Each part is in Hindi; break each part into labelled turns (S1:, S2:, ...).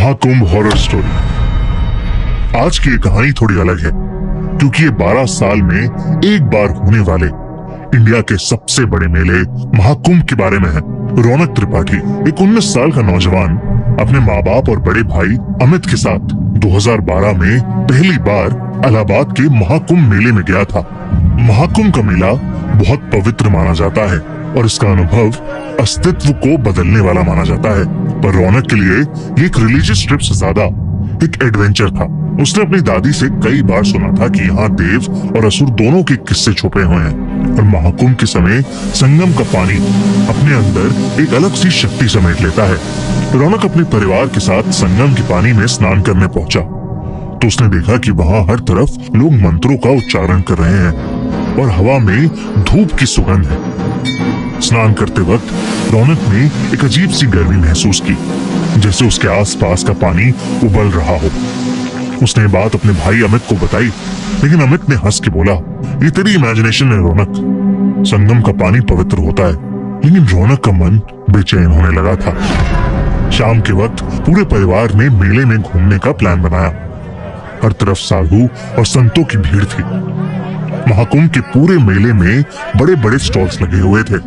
S1: Mahakumbh horror story. आज की ये कहानी थोड़ी अलग है क्योंकि ये 12 साल में एक बार होने वाले इंडिया के सबसे बड़े मेले महाकुंभ के बारे में है। रौनक त्रिपाठी एक 19 साल का नौजवान अपने माँ बाप और बड़े भाई अमित के साथ 2012 में पहली बार इलाहाबाद के महाकुंभ मेले में गया था। महाकुंभ का मेला बहुत पवित्र माना जाता है और इसका अनुभव अस्तित्व को बदलने वाला माना जाता है, पर रौनक के लिए ये एक रिलीजियस ट्रिप से ज्यादा एक एडवेंचर था। उसने अपनी दादी से कई बार सुना था कि यहाँ देव और असुर दोनों के किस्से छुपे हुए हैं और महाकुंभ के समय संगम का पानी अपने अंदर एक अलग सी शक्ति समेट लेता है। रौनक अपने परिवार के साथ संगम के पानी में स्नान करने पहुंचा तो उसने देखा कि वहाँ हर तरफ लोग मंत्रों का उच्चारण कर रहे हैं और हवा में धूप की सुगंध है। स्नान करते वक्त रौनक ने एक अजीब सी गर्मी महसूस की, जैसे उसके आसपास का पानी उबल रहा हो। उसने बात अपने भाई अमित को बताई, लेकिन अमित ने हंस के बोला, ये तेरी इमेजिनेशन है रौनक। संगम का पानी पवित्र होता है। लेकिन रौनक का मन बेचैन होने लगा था। शाम के वक्त पूरे परिवार ने मेले में घूमने का प्लान बनाया। हर तरफ साधु और संतों की भीड़ थी। महाकुंभ के पूरे मेले में बड़े बड़े स्टॉल्स लगे हुए थे।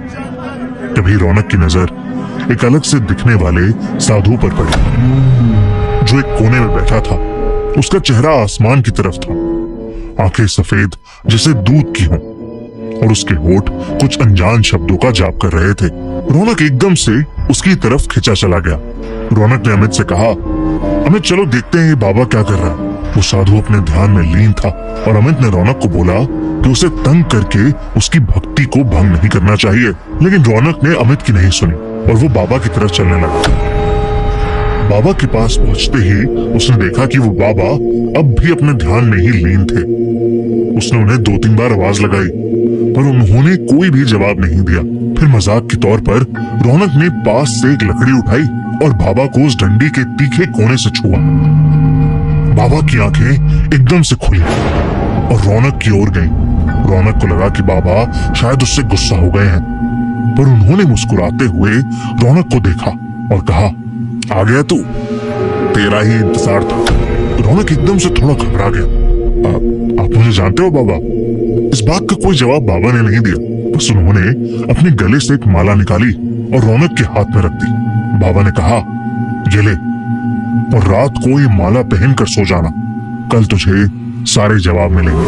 S1: तभी रौनक की नजर एक अलग से दिखने वाले साधु पर पड़ी, जो एक कोने में बैठा था। उसका चेहरा आसमान की तरफ था, आंखें सफेद जैसे दूध की हों और उसके होठ कुछ अनजान शब्दों का जाप कर रहे थे। रौनक एकदम से उसकी तरफ खिंचा चला गया। रौनक ने अमित से कहा, अमित चलो देखते हैं ये बाबा क्या कर रहा है। वो साधु अपने ध्यान में लीन था और अमित ने रौनक को बोला कि उसे तंग करके उसकी भक्ति को भंग नहीं करना चाहिए। लेकिन रौनक ने अमित की नहीं सुनी और वो बाबा की तरफ चलने लगा। बाबा के पास पहुंचते ही उसने देखा कि वो बाबा अब भी अपने ध्यान में ही लीन थे। उसने उन्हें 2-3 बार आवाज लगाई, पर उन्होंने कोई भी जवाब नहीं दिया। फिर मजाक के तौर पर रौनक ने पास से एक लकड़ी उठाई और बाबा को उस डंडी के तीखे कोने से छुआ। बाबा की आंखें एकदम से खुली और रौनक की ओर गईं। रौनक को लगा कि बाबा शायद उससे गुस्सा हो गए हैं, पर उन्होंने मुस्कुराते हुए रौनक को देखा और कहा, आ गया तू, तेरा ही इंतजार था। रौनक एकदम से थोड़ा घबरा गया। आप मुझे जानते हो बाबा? इस बात का कोई जवाब बाबा ने नहीं दिया। बस उन्होंने अपने गले से एक माला निकाली और रौनक के हाथ में रख दी। बाबा ने कहा, ये ले और रात को ये माला पहनकर सो जाना, कल तुझे सारे जवाब मिलेंगे।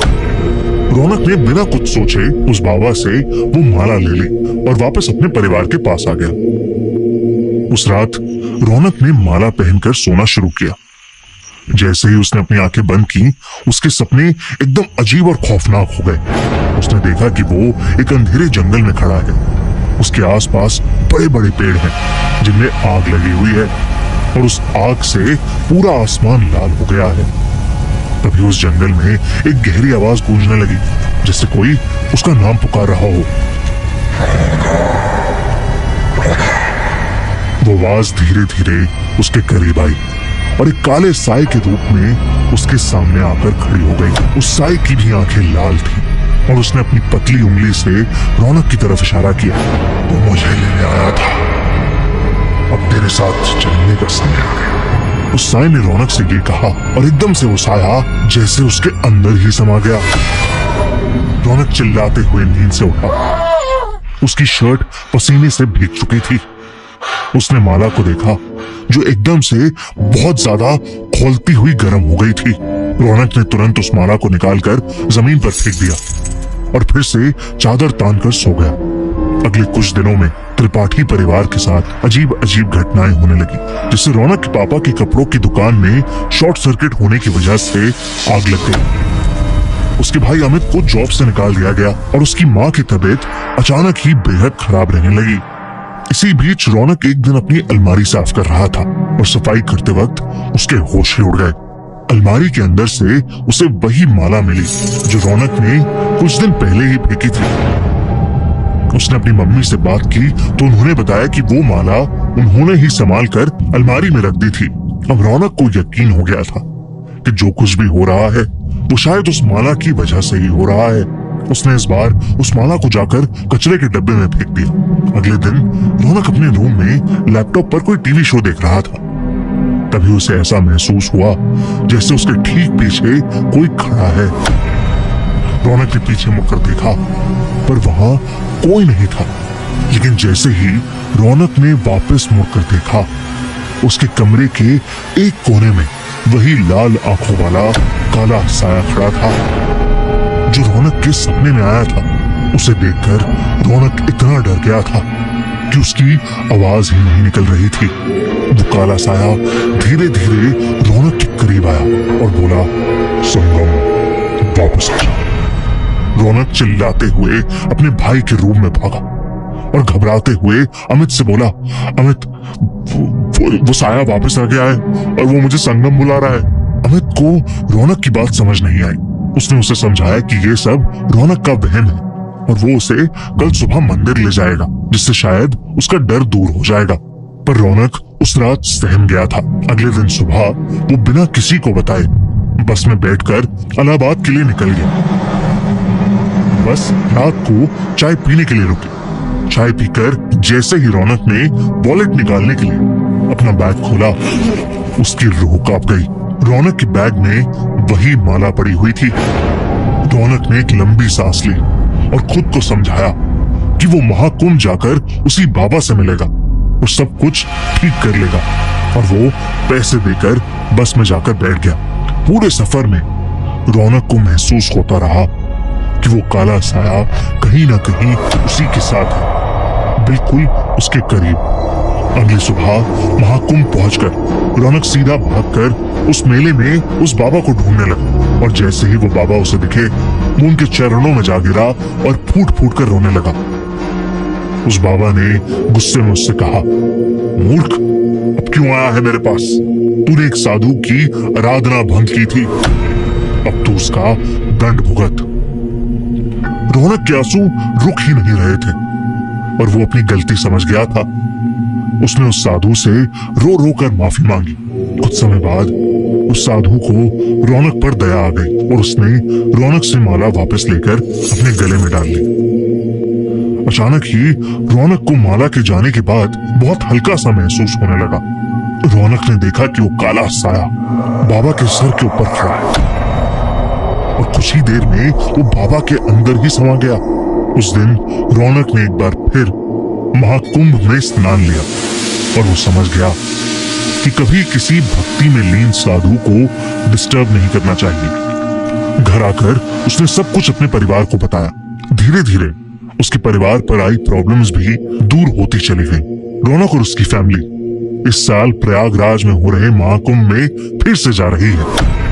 S1: रौनक ने बिना कुछ सोचे उस बाबा से वो माला ले ली और वापस अपने परिवार के पास आ गया। उस रात रौनक ने माला पहनकर सोना शुरू किया। जैसे ही उसने अपनी आंखें बंद की, उसके सपने एकदम अजीब और खौफनाक हो गए। उसने देखा कि वो एक अंधेरे जंगल में खड़ा है। उसके आसपास बड़े बड़े पेड़ हैं जिनमें आग लगी हुई है और उस आग से पूरा आसमान लाल हो गया है। तभी उस जंगल में एक गहरी आवाज गूंजने लगी, जैसे कोई उसका नाम पुकार रहा हो। वो आवाज धीरे धीरे उसके करीब आई और एक काले साए के रूप में उसके सामने आकर खड़ी हो गई। उस साए की भी आंखें लाल थी और उसने अपनी पतली उंगली से रौनक की तरफ इशारा किया। वो मुझे लेने आया था, अब तेरे साथ चलने का समय आ गया। उस साए ने रौनक से ये कहा और एकदम से वो साया जैसे उसके अंदर ही समा गया। रौनक चिल्लाते हुए नींद से उठा। उसकी शर्ट पसीने से भीग चुकी थी। उसने माला को देखा जो एकदम से बहुत ज्यादा खौलती हुई गर्म हो गई थी। रौनक ने तुरंत उस माला को निकालकर जमीन पर फेंक दिया और फिर से चादर तानकर सो गया। अगले कुछ दिनों में त्रिपाठी परिवार के साथ अजीब अजीब घटनाएं होने लगी, जिससे रौनक के पापा की कपड़ों की दुकान में शॉर्ट सर्किट होने की वजह से आग लग गई। उसके भाई अमित को जॉब से निकाल दिया गया और उसकी माँ की तबीयत अचानक ही बेहद खराब रहने लगी। इसी बीच रौनक एक दिन अपनी अलमारी साफ कर रहा था और सफाई करते वक्त उसके होश ही उड़ गए। अलमारी के अंदर से उसे वही माला मिली जो रौनक ने कुछ दिन पहले ही फेंकी थी। उसने अपनी मम्मी से बात की तो उन्होंने बताया कि वो माला उन्होंने ही संभाल कर अलमारी में रख दी थी। अब रौनक को यकीन हो गया था कि जो कुछ भी हो रहा है वो शायद उस माला की वजह से ही हो रहा है। उसने इस बार उस माला को जाकर कचरे के डब्बे में फेंक दिया। अगले दिन रौनक अपने रूम में लैपटॉप पर कोई टीवी शो देख रहा था। तभी उसे ऐसा महसूस हुआ जैसे उसके ठीक पीछे कोई खड़ा है। रौनक ने पीछे मुड़कर देखा पर वहां कोई नहीं था। लेकिन जैसे ही रौनक ने वापस मुड़कर देखा, उसके कमरे के एक कोने में वही लाल आंखों वाला काला साया खड़ा था जो रौनक के सपने में आया था। उसे देखकर रौनक इतना डर गया था कि उसकी आवाज ही नहीं निकल रही थी। वो काला साया धीरे धीरे रौनक के करीब आया और बोला, संगम वापस आ जा। रौनक चिल्लाते हुए अपने भाई के रूम में भागा और घबराते हुए अमित से बोला, अमित वो साया वापस आ गया है और वो मुझे संगम बुला रहा है। अमित को रौनक की बात समझ नहीं आई। उसने उसे समझाया कि ये सब रौनक का वहम है और वो उसे कल सुबह मंदिर ले जाएगा, जिससे शायद उसका डर दूर हो जाएगा। पर रौनक उस रात सहम गया था। अगले दिन सुबह वो बिना किसी को बताए बस में बैठकर इलाहाबाद के लिए निकल गया। बस रात को चाय पीने के लिए रुकी। चाय पीकर जैसे ही रौनक ने वॉलेट निकालने के लिए अपना बैग खोला, उसकी रूह कांप गई। रौनक के बैग में वही माला पड़ी हुई थी। रौनक ने एक लंबी सांस ली और खुद को समझाया कि वो महाकुंभ जाकर उसी बाबा से मिलेगा, वो सब कुछ ठीक कर लेगा। और वो पैसे देकर बस में जाकर बैठ गया। पूरे सफर में रौनक को महसूस होता रहा कि वो काला साया कहीं ना कहीं उसी के साथ है, बिल्कुल उसके करीब। अगली सुबह महाकुंभ पहुंचकर रौनक सीधा भागकर उस मेले में उस बाबा को ढूंढने लगा। और जैसे ही वो बाबा उसे दिखे, वो उनके चरणों में जा गिरा और फूट फूट कर रोने लगा। उस बाबा ने गुस्से में उससे कहा, मूर्ख, अब क्यों आया है मेरे पास? तूने एक साधु की आराधना भंग की थी, अब तू उसका दंड भुगत। रौनक के आंसू रुक ही नहीं रहे थे और वो अपनी गलती समझ गया था। उसने उस साधु से रो रो कर माफी मांगी। कुछ समय बाद उस साधु को रौनक पर दया आ गई और उसने रौनक से माला वापस लेकर अपने गले में डाल ली। अचानक ही रौनक को माला के जाने के बाद बहुत हल्का सा महसूस होने लगा। रौनक ने देखा कि वो काला साया बाबा के सर के ऊपर खड़ा है और कुछ ही देर में वो बाबा के अंदर ही समा गया। उस दिन रौनक ने एक बार फिर महाकुंभ में स्नान लिया और वो समझ गया कि कभी किसी भक्ति में लीन साधु को डिस्टर्ब नहीं करना चाहिए। घर आकर उसने सब कुछ अपने परिवार को बताया। धीरे धीरे उसके परिवार पर आई प्रॉब्लम्स भी दूर होती चली गई। रौनक और उसकी फैमिली इस साल प्रयागराज में हो रहे महाकुंभ में फिर से जा रही है।